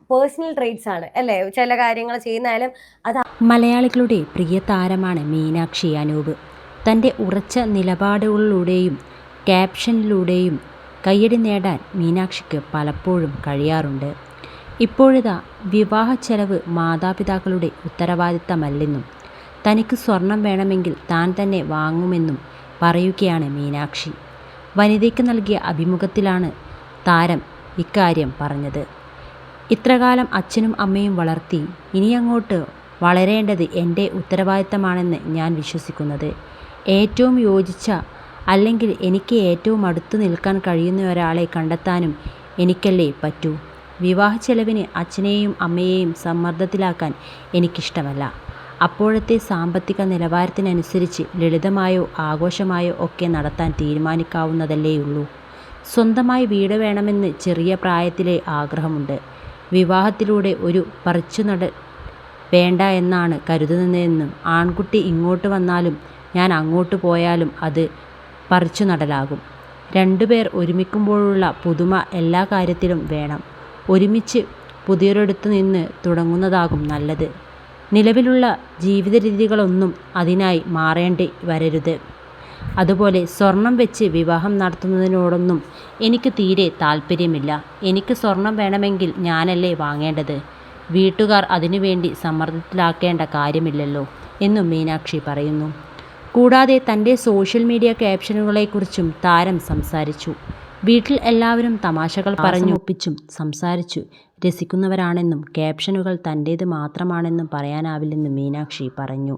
Personal traits ആണ് അല്ലേ? ചില കാര്യങ്ങൾ ചെയ്യുന്നായാലും അത് മലയാളികളുടെ പ്രിയ താരമാണ് മീനാക്ഷി അനൂപ്. തൻ്റെ ഉറച്ച നിലപാടുകളിലൂടെയും ക്യാപ്ഷനിലൂടെയും കയ്യടി നേടാൻ മീനാക്ഷിക്ക് പലപ്പോഴും കഴിയാറുണ്ട്. ഇപ്പോഴിതാ വിവാഹ ചെലവ് മാതാപിതാക്കളുടെ ഉത്തരവാദിത്തമല്ലെന്നും തനിക്ക് സ്വർണം വേണമെങ്കിൽ താൻ തന്നെ വാങ്ങുമെന്നും പറയുകയാണ് മീനാക്ഷി. വനിതയ്ക്ക് നൽകിയ അഭിമുഖത്തിലാണ് താരം ഇക്കാര്യം പറഞ്ഞത്. ഇത്രകാലം അച്ഛനും അമ്മയും വളർത്തി, ഇനിയങ്ങോട്ട് വളരേണ്ടത് എൻ്റെ ഉത്തരവാദിത്തമാണെന്ന് ഞാൻ വിശ്വസിക്കുന്നത്. ഏറ്റവും യോജിച്ച അല്ലെങ്കിൽ എനിക്ക് ഏറ്റവും അടുത്തു നിൽക്കാൻ കഴിയുന്ന ഒരാളെ കണ്ടെത്താനും എനിക്കല്ലേ പറ്റൂ. വിവാഹ ചെലവിന് അച്ഛനെയും അമ്മയെയും സമ്മർദ്ദത്തിലാക്കാൻ എനിക്കിഷ്ടമല്ല. അപ്പോഴത്തെ സാമ്പത്തിക നിലവാരത്തിനനുസരിച്ച് ലളിതമായോ ആഘോഷമായോ ഒക്കെ നടത്താൻ തീരുമാനിക്കാവുന്നതല്ലേയുള്ളൂ. സ്വന്തമായി വീട് വേണമെന്ന് ചെറിയ പ്രായത്തിലെ ആഗ്രഹമുണ്ട്. വിവാഹത്തിലൂടെ ഒരു പറിച്ചുനടൽ വേണ്ട എന്നാണ് കരുതുന്നതെന്നും ആൺകുട്ടി ഇങ്ങോട്ട് വന്നാലും ഞാൻ അങ്ങോട്ട് പോയാലും അത് പറിച്ചുനടലാകും. രണ്ടുപേർ ഒരുമിക്കുമ്പോഴുള്ള പുതുമ എല്ലാ കാര്യത്തിലും വേണം. ഒരുമിച്ച് പുതിയൊരിടത്തു നിന്ന് തുടങ്ങുന്നതാകും നല്ലത്. നിലവിലുള്ള ജീവിത രീതികളൊന്നും അതിനായി മാറേണ്ടി വരരുത്. അതുപോലെ സ്വർണം വെച്ച് വിവാഹം നടത്തുന്നതിനോടൊന്നും എനിക്ക് തീരെ താല്പര്യമില്ല. എനിക്ക് സ്വർണം വേണമെങ്കിൽ ഞാനല്ലേ വാങ്ങേണ്ടത്. വീട്ടുകാർ അതിനുവേണ്ടി സമ്മർദ്ദത്തിലാക്കേണ്ട കാര്യമില്ലല്ലോ എന്നും മീനാക്ഷി പറയുന്നു. കൂടാതെ തൻ്റെ സോഷ്യൽ മീഡിയ ക്യാപ്ഷനുകളെക്കുറിച്ചും താരം സംസാരിച്ചു. വീട്ടിൽ എല്ലാവരും തമാശകൾ പറഞ്ഞൊപ്പിച്ചും സംസാരിച്ചു രസിക്കുന്നവരാണെന്നും ക്യാപ്ഷനുകൾ തൻ്റേത് മാത്രമാണെന്നും പറയാനാവില്ലെന്നും മീനാക്ഷി പറഞ്ഞു.